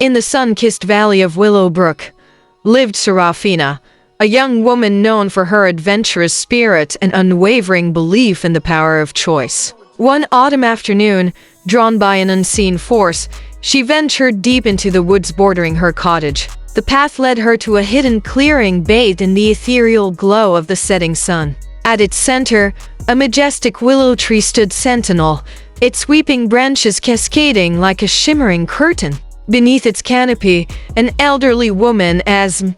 In the sun-kissed valley of Willowbrook lived Serafina, a young woman known for her adventurous spirit and unwavering belief in the power of choice. One autumn afternoon, drawn by an unseen force, she ventured deep into the woods bordering her cottage. The path led her to a hidden clearing bathed in the ethereal glow of the setting sun. At its center, a majestic willow tree stood sentinel, its sweeping branches cascading like a shimmering curtain. Beneath its canopy, an elderly woman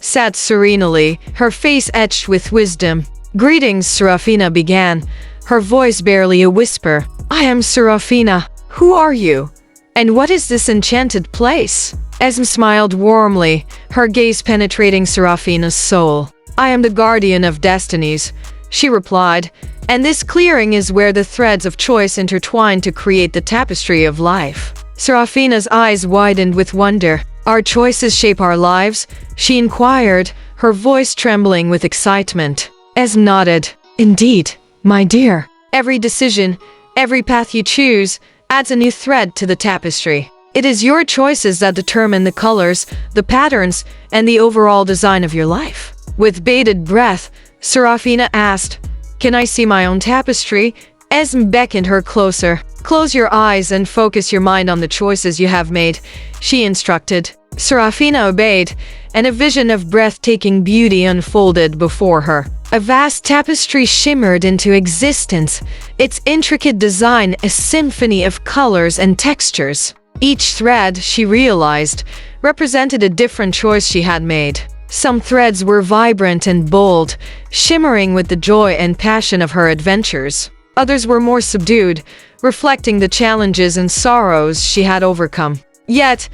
sat serenely, her face etched with wisdom. "Greetings," Serafina began, her voice barely a whisper. "I am Serafina. Who are you? And what is this enchanted place?" Esm smiled warmly, her gaze penetrating Serafina's soul. "I am the guardian of destinies," she replied, "and this clearing is where the threads of choice intertwine to create the tapestry of life." Serafina's eyes widened with wonder. "Our choices shape our lives?" she inquired, her voice trembling with excitement. Esm nodded. "Indeed, my dear. Every decision, every path you choose, adds a new thread to the tapestry. It is your choices that determine the colors, the patterns, and the overall design of your life." With bated breath, Serafina asked, "Can I see my own tapestry?" Esm beckoned her closer. "Close your eyes and focus your mind on the choices you have made," she instructed. Serafina obeyed, and a vision of breathtaking beauty unfolded before her. A vast tapestry shimmered into existence, its intricate design a symphony of colors and textures. Each thread, she realized, represented a different choice she had made. Some threads were vibrant and bold, shimmering with the joy and passion of her adventures. Others were more subdued, reflecting the challenges and sorrows she had overcome. Yet,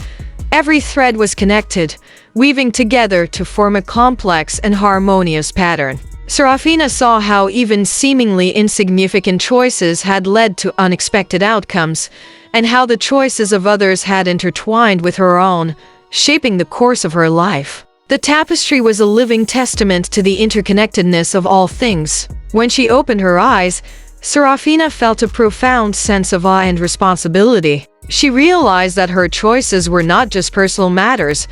every thread was connected, weaving together to form a complex and harmonious pattern. Serafina saw how even seemingly insignificant choices had led to unexpected outcomes, and how the choices of others had intertwined with her own, shaping the course of her life. The tapestry was a living testament to the interconnectedness of all things. When she opened her eyes, Serafina felt a profound sense of awe and responsibility. She realized that her choices were not just personal matters,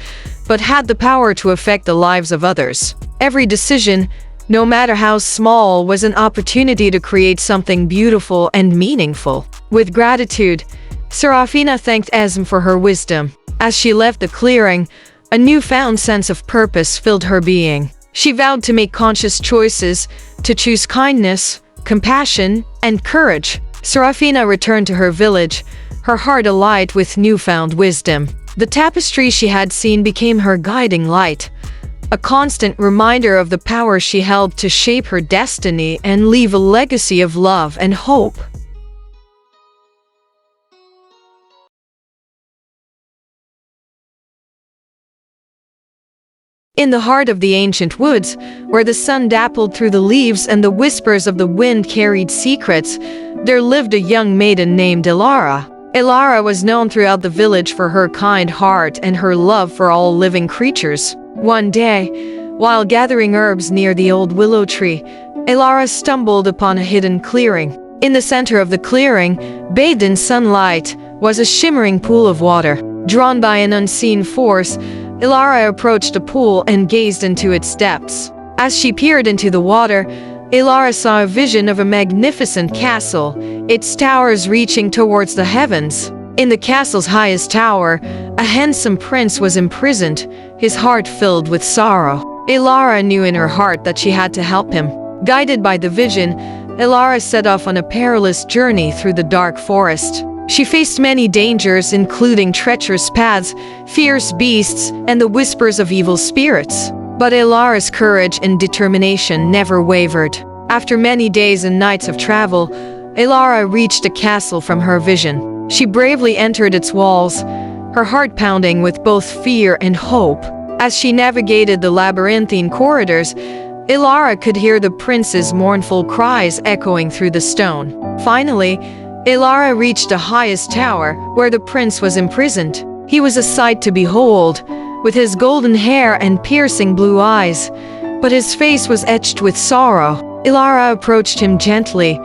but had the power to affect the lives of others. Every decision, no matter how small, was an opportunity to create something beautiful and meaningful. With gratitude, Serafina thanked Esm for her wisdom. As she left the clearing, a newfound sense of purpose filled her being. She vowed to make conscious choices, to choose kindness, compassion, and courage. Serafina returned to her village, her heart alight with newfound wisdom. The tapestry she had seen became her guiding light, a constant reminder of the power she held to shape her destiny and leave a legacy of love and hope. In the heart of the ancient woods, where the sun dappled through the leaves and the whispers of the wind carried secrets, there lived a young maiden named Elara. Elara was known throughout the village for her kind heart and her love for all living creatures. One day, while gathering herbs near the old willow tree, Elara stumbled upon a hidden clearing. In the center of the clearing, bathed in sunlight, was a shimmering pool of water. Drawn by an unseen force, Elara approached the pool and gazed into its depths. As she peered into the water, Elara saw a vision of a magnificent castle, its towers reaching towards the heavens. In the castle's highest tower, a handsome prince was imprisoned, his heart filled with sorrow. Elara knew in her heart that she had to help him. Guided by the vision, Elara set off on a perilous journey through the dark forest. She faced many dangers, including treacherous paths, fierce beasts, and the whispers of evil spirits. But Elara's courage and determination never wavered. After many days and nights of travel, Elara reached the castle from her vision. She bravely entered its walls, her heart pounding with both fear and hope. As she navigated the labyrinthine corridors, Elara could hear the prince's mournful cries echoing through the stone. Finally, Elara reached the highest tower, where the prince was imprisoned. He was a sight to behold, with his golden hair and piercing blue eyes, but his face was etched with sorrow. Elara approached him gently,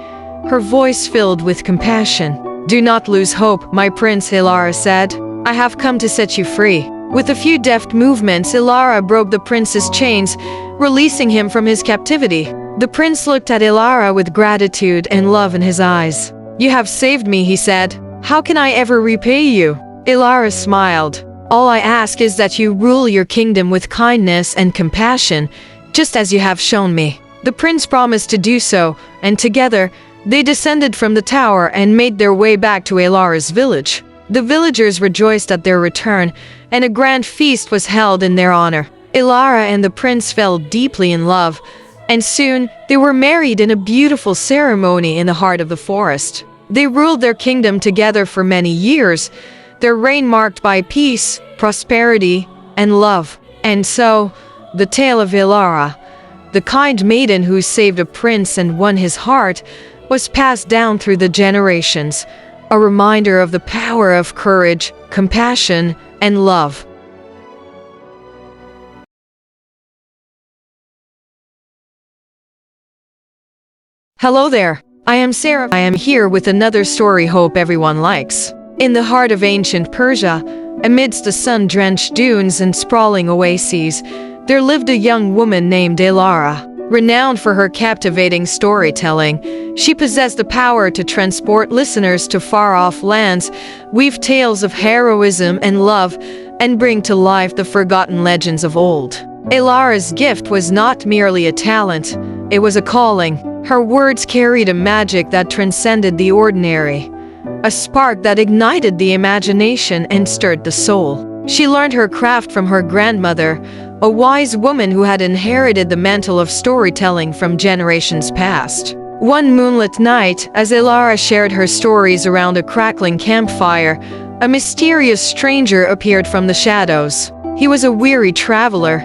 her voice filled with compassion. "Do not lose hope, my prince," Elara said. "I have come to set you free." With a few deft movements, Ilara broke the prince's chains, releasing him from his captivity. The prince looked at Ilara with gratitude and love in his eyes. "You have saved me," he said. "How can I ever repay you?" Ilara smiled. "All I ask is that you rule your kingdom with kindness and compassion, just as you have shown me." The prince promised to do so, and together, they descended from the tower and made their way back to Ilara's village. The villagers rejoiced at their return, and a grand feast was held in their honor. Ilara and the prince fell deeply in love, and soon they were married in a beautiful ceremony in the heart of the forest. They ruled their kingdom together for many years, their reign marked by peace, prosperity, and love. And so, the tale of Ilara, the kind maiden who saved a prince and won his heart, was passed down through the generations, a reminder of the power of courage, compassion, and love. Hello there, I am Sarah. I am here with another story hope everyone likes. In the heart of ancient Persia, amidst the sun-drenched dunes and sprawling oases, there lived a young woman named Ilara. Renowned for her captivating storytelling, she possessed the power to transport listeners to far-off lands, weave tales of heroism and love, and bring to life the forgotten legends of old. Ilara's gift was not merely a talent, it was a calling. Her words carried a magic that transcended the ordinary, a spark that ignited the imagination and stirred the soul. She learned her craft from her grandmother, a wise woman who had inherited the mantle of storytelling from generations past. One moonlit night, as Ilara shared her stories around a crackling campfire, a mysterious stranger appeared from the shadows. He was a weary traveler,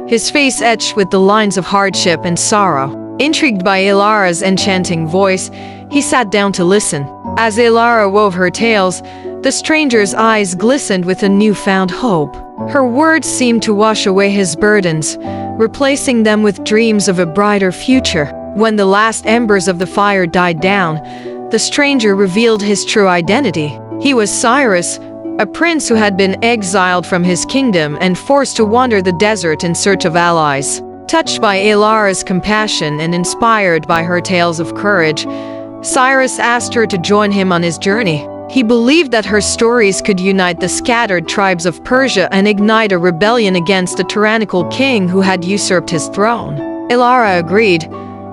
his face etched with the lines of hardship and sorrow. Intrigued by Ilara's enchanting voice, he sat down to listen. As Ilara wove her tales, the stranger's eyes glistened with a newfound hope. Her words seemed to wash away his burdens, replacing them with dreams of a brighter future. When the last embers of the fire died down, the stranger revealed his true identity. He was Cyrus, a prince who had been exiled from his kingdom and forced to wander the desert in search of allies. Touched by Ilara's compassion and inspired by her tales of courage, Cyrus asked her to join him on his journey. He believed that her stories could unite the scattered tribes of Persia and ignite a rebellion against a tyrannical king who had usurped his throne. Ilara agreed,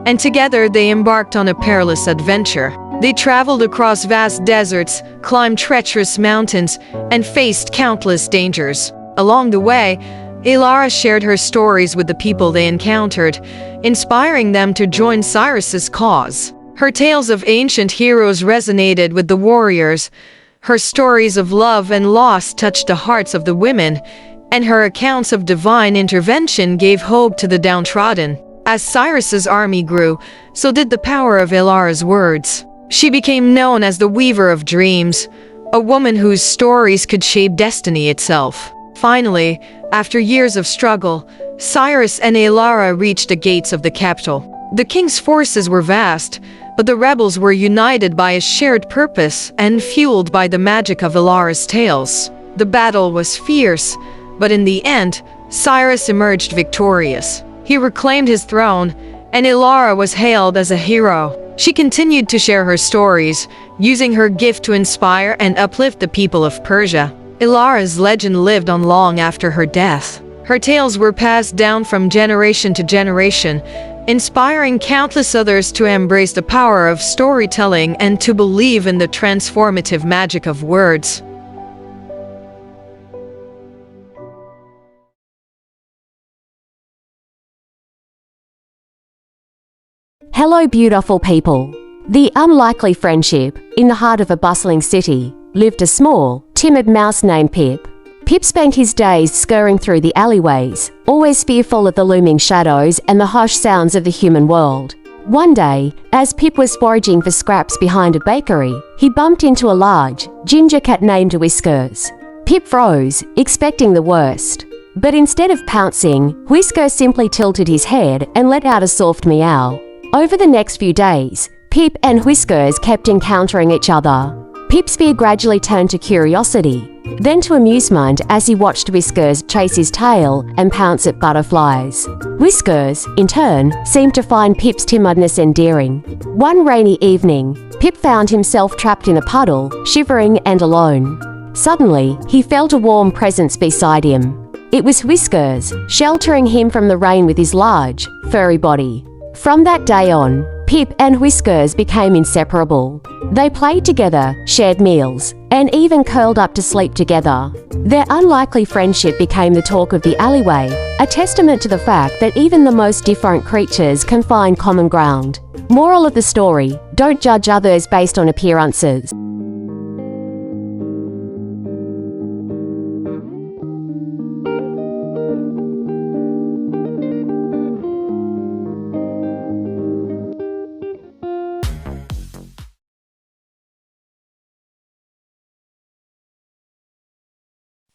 and together they embarked on a perilous adventure. They traveled across vast deserts, climbed treacherous mountains, and faced countless dangers. Along the way, Ilara shared her stories with the people they encountered, inspiring them to join Cyrus's cause. Her tales of ancient heroes resonated with the warriors, her stories of love and loss touched the hearts of the women, and her accounts of divine intervention gave hope to the downtrodden. As Cyrus's army grew, so did the power of Ilara's words. She became known as the Weaver of Dreams, a woman whose stories could shape destiny itself. Finally, after years of struggle, Cyrus and Ilara reached the gates of the capital. The king's forces were vast, but the rebels were united by a shared purpose and fueled by the magic of Ilara's tales. The battle was fierce, but in the end, Cyrus emerged victorious. He reclaimed his throne, and Ilara was hailed as a hero. She continued to share her stories, using her gift to inspire and uplift the people of Persia. Ilara's legend lived on long after her death. Her tales were passed down from generation to generation, inspiring countless others to embrace the power of storytelling and to believe in the transformative magic of words. Hello, beautiful people. The unlikely friendship, in the heart of a bustling city, lived a small, timid mouse named Pip. Pip spent his days scurrying through the alleyways, always fearful of the looming shadows and the harsh sounds of the human world. One day, as Pip was foraging for scraps behind a bakery, he bumped into a large, ginger cat named Whiskers. Pip froze, expecting the worst. But instead of pouncing, Whiskers simply tilted his head and let out a soft meow. Over the next few days, Pip and Whiskers kept encountering each other. Pip's fear gradually turned to curiosity, then to amusement as he watched Whiskers chase his tail and pounce at butterflies. Whiskers, in turn, seemed to find Pip's timidness endearing. One rainy evening, Pip found himself trapped in a puddle, shivering and alone. Suddenly, he felt a warm presence beside him. It was Whiskers, sheltering him from the rain with his large, furry body. From that day on, Pip and Whiskers became inseparable. They played together, shared meals, and even curled up to sleep together. Their unlikely friendship became the talk of the alleyway, a testament to the fact that even the most different creatures can find common ground. Moral of the story: don't judge others based on appearances.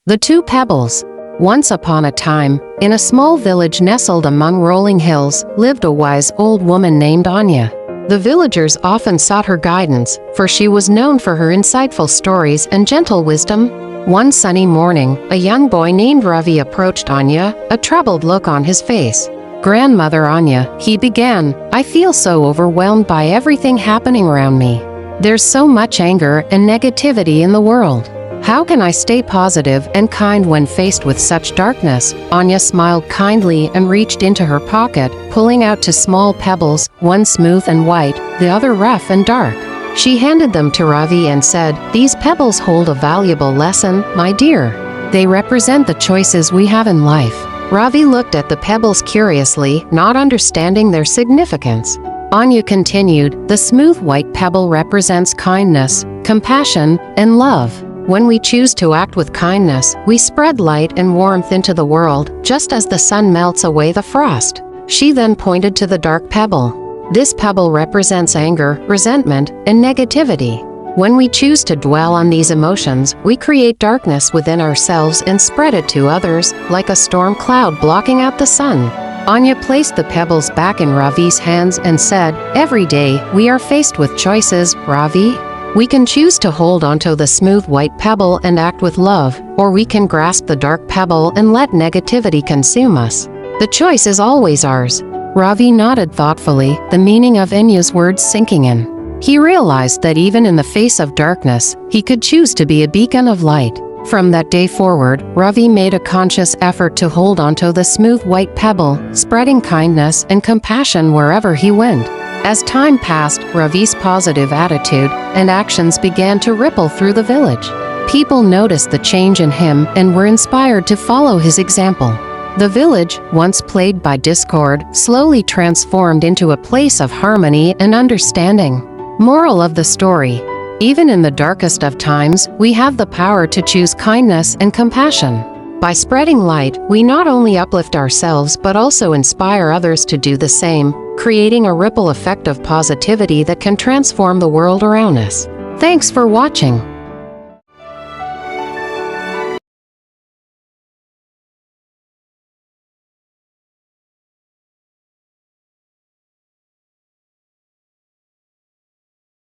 The Two Pebbles. Once upon a time, in a small village nestled among rolling hills, lived a wise old woman named Anya. The villagers often sought her guidance, for she was known for her insightful stories and gentle wisdom. One sunny morning, a young boy named Ravi approached Anya, a troubled look on his face. "Grandmother Anya," he began, "I feel so overwhelmed by everything happening around me. There's so much anger and negativity in the world. How can I stay positive and kind when faced with such darkness?" Anya smiled kindly and reached into her pocket, pulling out two small pebbles, one smooth and white, the other rough and dark. She handed them to Ravi and said, "These pebbles hold a valuable lesson, my dear. They represent the choices we have in life." Ravi looked at the pebbles curiously, not understanding their significance. Anya continued, "The smooth white pebble represents kindness, compassion, and love. When we choose to act with kindness, we spread light and warmth into the world, just as the sun melts away the frost." She then pointed to the dark pebble. "This pebble represents anger, resentment, and negativity. When we choose to dwell on these emotions, we create darkness within ourselves and spread it to others, like a storm cloud blocking out the sun." Anya placed the pebbles back in Ravi's hands and said, "Every day, we are faced with choices, Ravi. We can choose to hold onto the smooth white pebble and act with love, or we can grasp the dark pebble and let negativity consume us. The choice is always ours." Ravi nodded thoughtfully, the meaning of Anya's words sinking in. He realized that even in the face of darkness, he could choose to be a beacon of light. From that day forward, Ravi made a conscious effort to hold onto the smooth white pebble, spreading kindness and compassion wherever he went. As time passed, Ravi's positive attitude and actions began to ripple through the village. People noticed the change in him and were inspired to follow his example. The village, once plagued by discord, slowly transformed into a place of harmony and understanding. Moral of the story: even in the darkest of times, we have the power to choose kindness and compassion. By spreading light, we not only uplift ourselves but also inspire others to do the same, creating a ripple effect of positivity that can transform the world around us. Thanks for watching.